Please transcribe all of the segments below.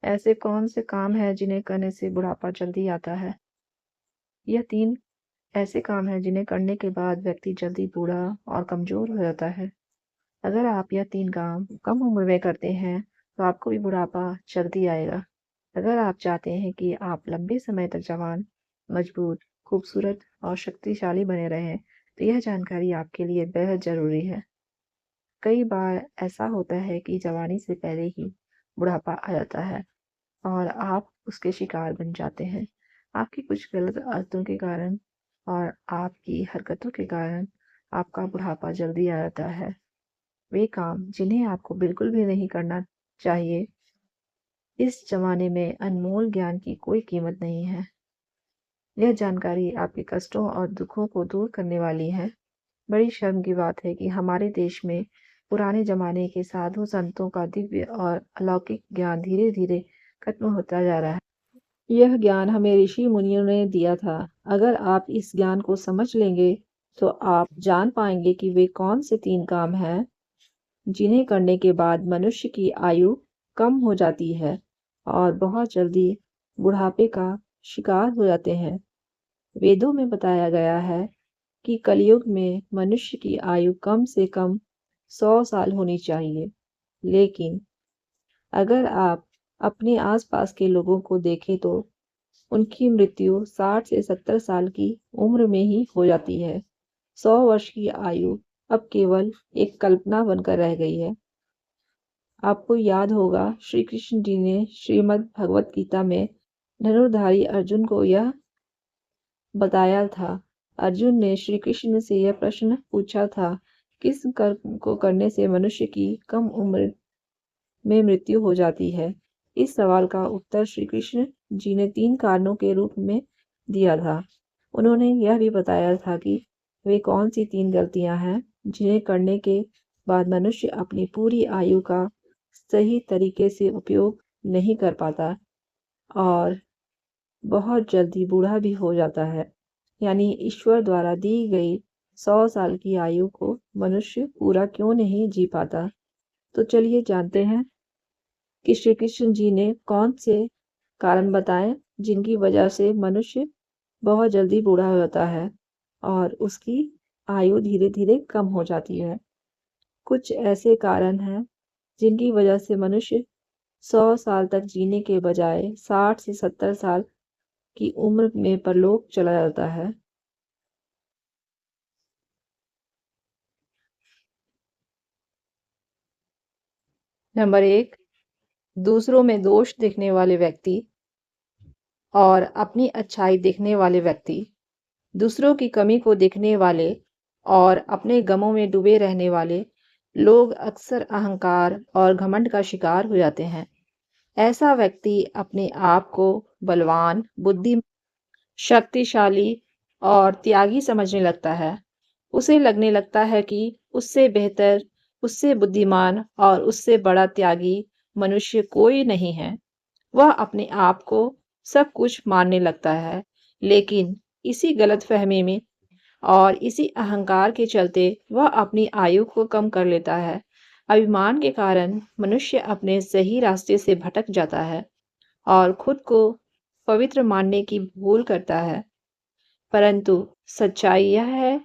ऐसे कौन से काम हैं जिन्हें करने से बुढ़ापा जल्दी आता है? यह 3 ऐसे काम हैं जिन्हें करने के बाद व्यक्ति जल्दी बूढ़ा और कमज़ोर हो जाता है। अगर आप यह 3 काम कम उम्र में करते हैं, तो आपको भी बुढ़ापा जल्दी आएगा। अगर आप चाहते हैं कि आप लंबे समय तक जवान, मजबूत, खूबसूरत और शक्तिशाली बने रहें, तो यह जानकारी आपके लिए बेहद ज़रूरी है। कई बार ऐसा होता है कि जवानी से पहले ही बुढ़ापा आ जाता है और आप उसके शिकार बन जाते हैं। आपकी कुछ गलत आदतों के कारण और आपकी हरकतों के कारण आपका बुढ़ापा जल्दी आ जाता है। वे काम जिन्हें आपको बिल्कुल भी नहीं करना चाहिए, इस ज़माने में अनमोल ज्ञान की कोई कीमत नहीं है। यह जानकारी आपके कष्टों और दुखों को दूर करने वाली है। बड़ी शर्म की बात है कि हमारे देश में पुराने ज़माने के साधु संतों का दिव्य और अलौकिक ज्ञान धीरे-धीरे खत्म होता जा रहा है। यह ज्ञान हमें ऋषि मुनियों ने दिया था। अगर आप इस ज्ञान को समझ लेंगे, तो आप जान पाएंगे कि वे कौन से 3 काम हैं, जिन्हें करने के बाद मनुष्य की आयु कम हो जाती है और बहुत जल्दी बुढ़ापे का शिकार हो जाते हैं। वेदों में बताया गया है कि कलयुग में मनुष्य की आयु कम से कम 100 साल होनी चाहिए। लेकिन अगर आप अपने आसपास के लोगों को देखें तो उनकी मृत्यु 60 से 70 साल की उम्र में ही हो जाती है। 100 वर्ष की आयु अब केवल एक कल्पना बनकर रह गई है। आपको याद होगा श्री कृष्ण जी ने श्रीमद् भगवत गीता में धनुर्धारी अर्जुन को यह बताया था। अर्जुन ने श्री कृष्ण से यह प्रश्न पूछा था, किस कर्म को करने से मनुष्य की कम उम्र में मृत्यु हो जाती है? इस सवाल का उत्तर श्री कृष्ण जी ने 3 कारणों के रूप में दिया था। उन्होंने यह भी बताया था कि वे कौन सी 3 गलतियां हैं जिन्हें करने के बाद मनुष्य अपनी पूरी आयु का सही तरीके से उपयोग नहीं कर पाता और बहुत जल्दी बूढ़ा भी हो जाता है। यानी ईश्वर द्वारा दी गई 100 साल की आयु को मनुष्य पूरा क्यों नहीं जी पाता। तो चलिए जानते हैं कि श्री कृष्ण जी ने कौन से कारण बताए जिनकी वजह से मनुष्य बहुत जल्दी बूढ़ा हो जाता है और उसकी आयु धीरे धीरे कम हो जाती है। कुछ ऐसे कारण हैं जिनकी वजह से मनुष्य 100 साल तक जीने के बजाय 60 से 70 साल की उम्र में परलोक चला जाता है। नंबर 1, दूसरों में दोष देखने वाले व्यक्ति और अपनी अच्छाई देखने वाले व्यक्ति। दूसरों की कमी को देखने वाले और अपने गमों में डूबे रहने वाले लोग अक्सर अहंकार और घमंड का शिकार हो जाते हैं। ऐसा व्यक्ति अपने आप को बलवान, बुद्धि, शक्तिशाली और त्यागी समझने लगता है। उसे लगने लगता है कि उससे बेहतर, उससे बुद्धिमान और उससे बड़ा त्यागी मनुष्य कोई नहीं है। वह अपने आप को सब कुछ मानने लगता है, लेकिन इसी गलतफहमी में और इसी अहंकार के चलते वह अपनी आयु को कम कर लेता है। अभिमान के कारण मनुष्य अपने सही रास्ते से भटक जाता है और खुद को पवित्र मानने की भूल करता है। परंतु सच्चाई यह है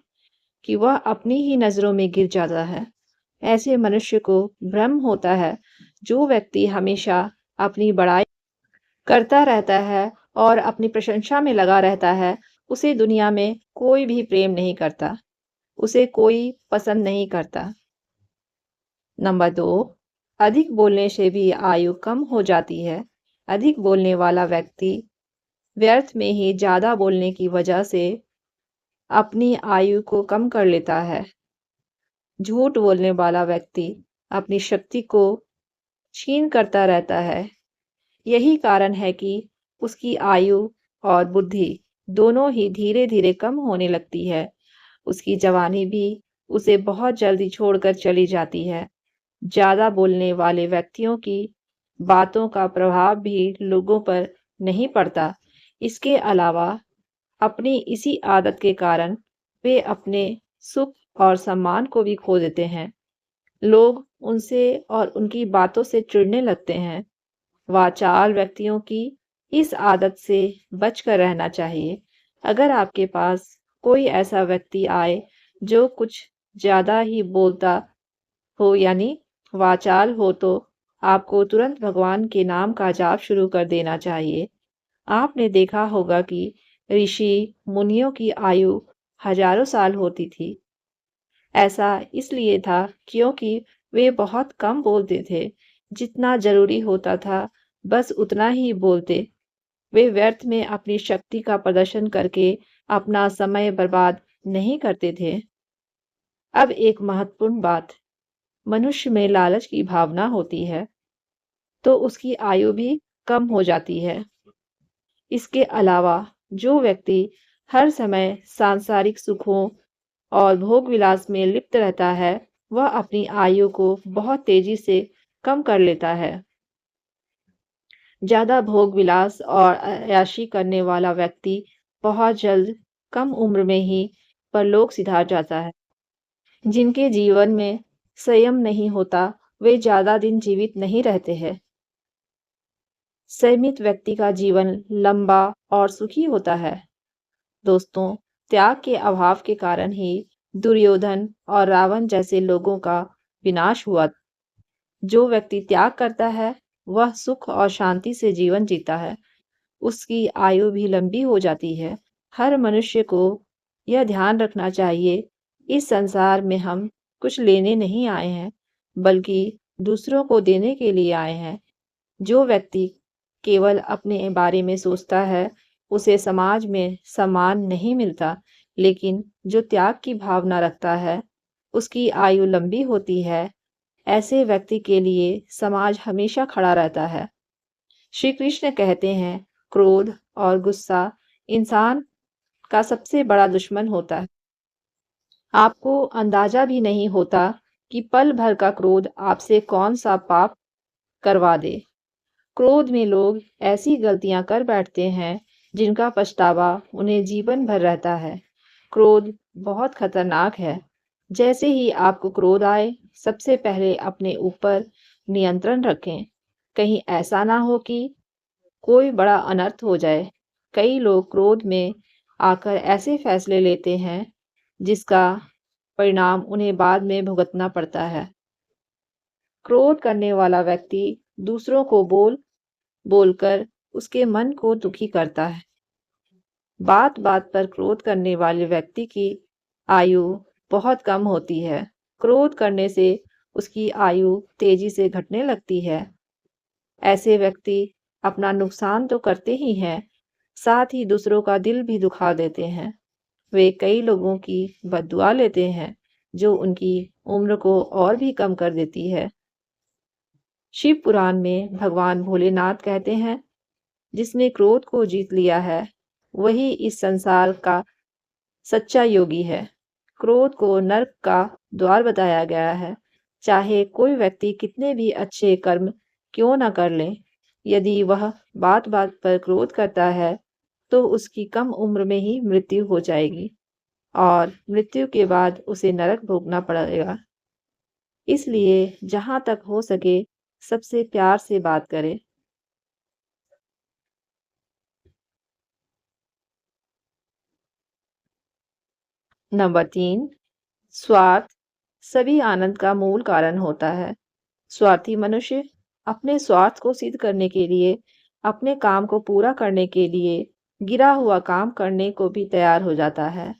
कि वह अपनी ही नजरों में गिर जाता है। ऐसे मनुष्य को भ्रम होता है। जो व्यक्ति हमेशा अपनी बड़ाई करता रहता है और अपनी प्रशंसा में लगा रहता है, उसे दुनिया में कोई भी प्रेम नहीं करता, उसे कोई पसंद नहीं करता। नंबर 2, अधिक बोलने से भी आयु कम हो जाती है। अधिक बोलने वाला व्यक्ति व्यर्थ में ही ज़्यादा बोलने की वजह से अपनी आयु को कम कर लेता है। झूठ बोलने वाला व्यक्ति अपनी शक्ति को छीन करता रहता है। यही कारण है कि उसकी आयु और बुद्धि दोनों ही धीरे-धीरे कम होने लगती है। उसकी जवानी भी उसे बहुत जल्दी छोड़कर चली जाती है। ज़्यादा बोलने वाले व्यक्तियों की बातों का प्रभाव भी लोगों पर नहीं पड़ता। इसके अलावा अपनी इसी आदत के कारण वे अपने सुख और सम्मान को भी खो देते हैं। लोग उनसे और उनकी बातों से चिढ़ने लगते हैं वाचाल व्यक्तियों की इस आदत से बचकर रहना चाहिए। अगर आपके पास कोई ऐसा व्यक्ति आए जो कुछ ज़्यादा ही बोलता हो यानी वाचाल हो तो आपको तुरंत भगवान के नाम का जाप शुरू कर देना चाहिए। आपने देखा होगा कि ऋषि मुनियों की आयु हजारों साल होती थी। ऐसा इसलिए था क्योंकि वे बहुत कम बोलते थे। जितना जरूरी होता था बस उतना ही बोलते। वे व्यर्थ में अपनी शक्ति का प्रदर्शन करके अपना समय बर्बाद नहीं करते थे। अब एक महत्वपूर्ण बात, मनुष्य में लालच की भावना होती है तो उसकी आयु भी कम हो जाती है। इसके अलावा जो व्यक्ति हर समय सांसारिक सुखों और भोग विलास में लिप्त रहता है वह अपनी आयु को बहुत तेजी से कम कर लेता है। ज्यादा भोग विलास और अय्याशी करने वाला व्यक्ति बहुत जल्द कम उम्र में ही परलोक सिधार जाता है। जिनके जीवन में संयम नहीं होता वे ज्यादा दिन जीवित नहीं रहते हैं। संयमित व्यक्ति का जीवन लंबा और सुखी होता है। दोस्तों, त्याग के अभाव के कारण ही दुर्योधन और रावण जैसे लोगों का विनाश हुआ। जो व्यक्ति त्याग करता है वह सुख और शांति से जीवन जीता है। उसकी आयु भी लंबी हो जाती है। हर मनुष्य को यह ध्यान रखना चाहिए, इस संसार में हम कुछ लेने नहीं आए हैं, बल्कि दूसरों को देने के लिए आए हैं। जो व्यक्ति केवल अपने बारे में सोचता है, उसे समाज में सम्मान नहीं मिलता, लेकिन जो त्याग की भावना रखता है, उसकी आयु लंबी होती है। ऐसे व्यक्ति के लिए समाज हमेशा खड़ा रहता है। श्री कृष्ण कहते हैं, क्रोध और गुस्सा इंसान का सबसे बड़ा दुश्मन होता है। आपको अंदाजा भी नहीं होता कि पल भर का क्रोध आपसे कौन सा पाप करवा दे। क्रोध में लोग ऐसी गलतियां कर बैठते हैं जिनका पछतावा उन्हें जीवन भर रहता है। क्रोध बहुत खतरनाक है। जैसे ही आपको क्रोध आए, सबसे पहले अपने ऊपर नियंत्रण रखें। कहीं ऐसा ना हो कि कोई बड़ा अनर्थ हो जाए। कई लोग क्रोध में आकर ऐसे फैसले लेते हैं जिसका परिणाम उन्हें बाद में भुगतना पड़ता है। क्रोध करने वाला व्यक्ति दूसरों को बोलकर उसके मन को दुखी करता है। बात बात पर क्रोध करने वाले व्यक्ति की आयु बहुत कम होती है। क्रोध करने से उसकी आयु तेजी से घटने लगती है। ऐसे व्यक्ति अपना नुकसान तो करते ही हैं, साथ ही दूसरों का दिल भी दुखा देते हैं। वे कई लोगों की बद्दुआ लेते हैं, जो उनकी उम्र को और भी कम कर देती है। शिव पुराण में भगवान भोलेनाथ कहते हैं, जिसने क्रोध को जीत लिया है, वही इस संसार का सच्चा योगी है। क्रोध को नर्क का द्वार बताया गया है। चाहे कोई व्यक्ति कितने भी अच्छे कर्म क्यों न कर ले, यदि वह बात बात पर क्रोध करता है, तो उसकी कम उम्र में ही मृत्यु हो जाएगी और मृत्यु के बाद उसे नरक भोगना पड़ेगा। इसलिए जहां तक हो सके सबसे प्यार से बात करें। नंबर 3, स्वार्थ सभी आनंद का मूल कारण होता है। स्वार्थी मनुष्य अपने स्वार्थ को सिद्ध करने के लिए, अपने काम को पूरा करने के लिए गिरा हुआ काम करने को भी तैयार हो जाता है।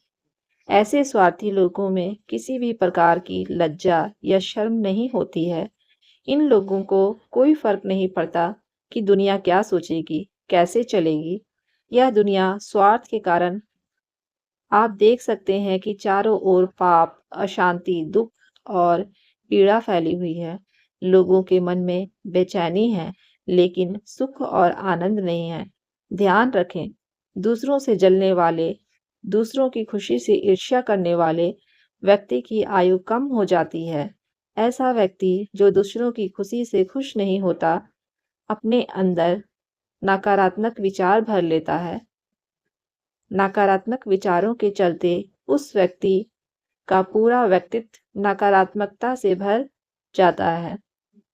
ऐसे स्वार्थी लोगों में किसी भी प्रकार की लज्जा या शर्म नहीं होती है। इन लोगों को कोई फर्क नहीं पड़ता कि दुनिया क्या सोचेगी, कैसे चलेगी। यह दुनिया स्वार्थ के कारण आप देख सकते हैं कि चारों ओर पाप, अशांति, दुख और पीड़ा फैली हुई है। लोगों के मन में बेचैनी है, लेकिन सुख और आनंद नहीं है। ध्यान रखें, दूसरों से जलने वाले, दूसरों की खुशी से ईर्ष्या करने वाले व्यक्ति की आयु कम हो जाती है। ऐसा व्यक्ति जो दूसरों की खुशी से खुश नहीं होता, अपने अंदर नकारात्मक विचार भर लेता है। नकारात्मक विचारों के चलते उस व्यक्ति का पूरा व्यक्तित्व नकारात्मकता से भर जाता है।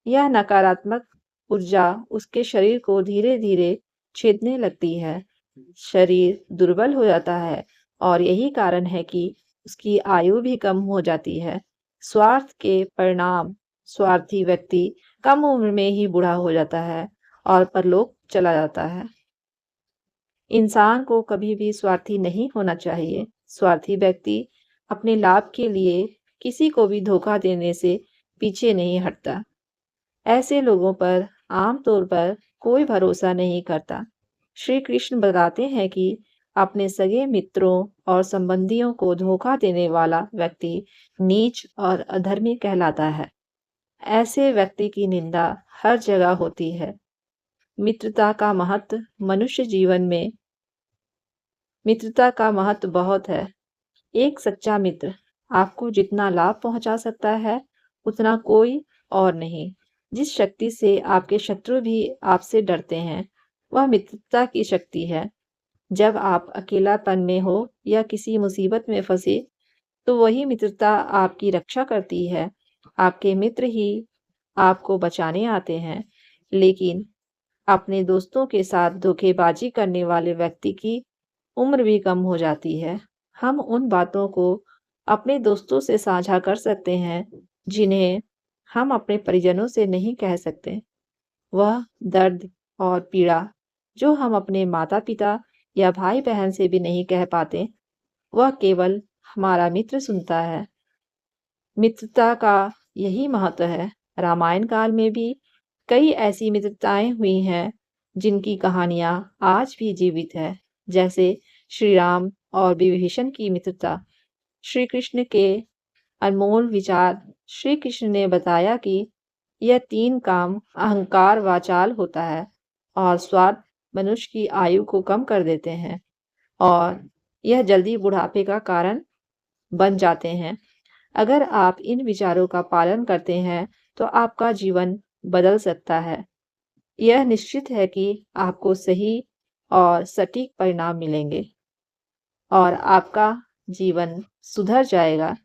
यह नकारात्मक ऊर्जा उसके शरीर को धीरे धीरे छेदने लगती है। शरीर दुर्बल हो जाता है और यही कारण है कि उसकी आयु भी कम हो जाती है। स्वार्थ के परिणाम स्वार्थी व्यक्ति कम उम्र में ही बूढ़ा हो जाता है और परलोक चला जाता है। इंसान को कभी भी स्वार्थी नहीं होना चाहिए। स्वार्थी व्यक्ति अपने लाभ के लिए किसी को भी धोखा देने से पीछे नहीं हटता। ऐसे लोगों पर आमतौर पर कोई भरोसा नहीं करता। श्री कृष्ण बताते हैं कि अपने सगे मित्रों और संबंधियों को धोखा देने वाला व्यक्ति नीच और अधर्मी कहलाता है। ऐसे व्यक्ति की निंदा हर जगह होती है। मित्रता का महत्व मनुष्य जीवन में मित्रता का महत्व बहुत है। एक सच्चा मित्र आपको जितना लाभ पहुंचा सकता है, उतना कोई और नहीं। जिस शक्ति से आपके शत्रु भी आपसे डरते हैं, वह मित्रता की शक्ति है। जब आप अकेलापन में हो या किसी मुसीबत में फंसे, तो वही मित्रता आपकी रक्षा करती है। आपके मित्र ही आपको बचाने आते हैं, लेकिन अपने दोस्तों के साथ धोखेबाजी करने वाले व्यक्ति की उम्र भी कम हो जाती है। हम उन बातों को अपने दोस्तों से साझा कर सकते हैं, जिन्हें हम अपने परिजनों से नहीं कह सकते। वह दर्द और पीड़ा जो हम अपने माता-पिता या भाई-बहन से भी नहीं कह पाते, वह केवल हमारा मित्र सुनता है। मित्रता का यही महत्व है। रामायण काल में भी कई ऐसी मित्रताएं हुई हैं, जिनकी कहानियां आज भी जीवित है। जैसे श्री राम और विभीषण की मित्रता। श्री कृष्ण के अनमोल विचार श्री कृष्ण ने बताया कि यह तीन काम अहंकार वाचाल होता है और स्वार्थ मनुष्य की आयु को कम कर देते हैं और यह जल्दी बुढ़ापे का कारण बन जाते हैं। अगर आप इन विचारों का पालन करते हैं, तो आपका जीवन बदल सकता है। यह निश्चित है कि आपको सही और सटीक परिणाम मिलेंगे और आपका जीवन सुधर जाएगा।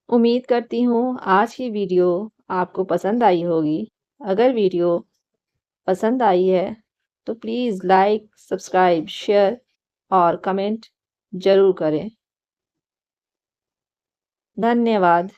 उम्मीद करती हूँ आज की वीडियो आपको पसंद आई होगी। अगर वीडियो पसंद आई है तो प्लीज़ लाइक, सब्सक्राइब, शेयर और कमेंट ज़रूर करें। धन्यवाद।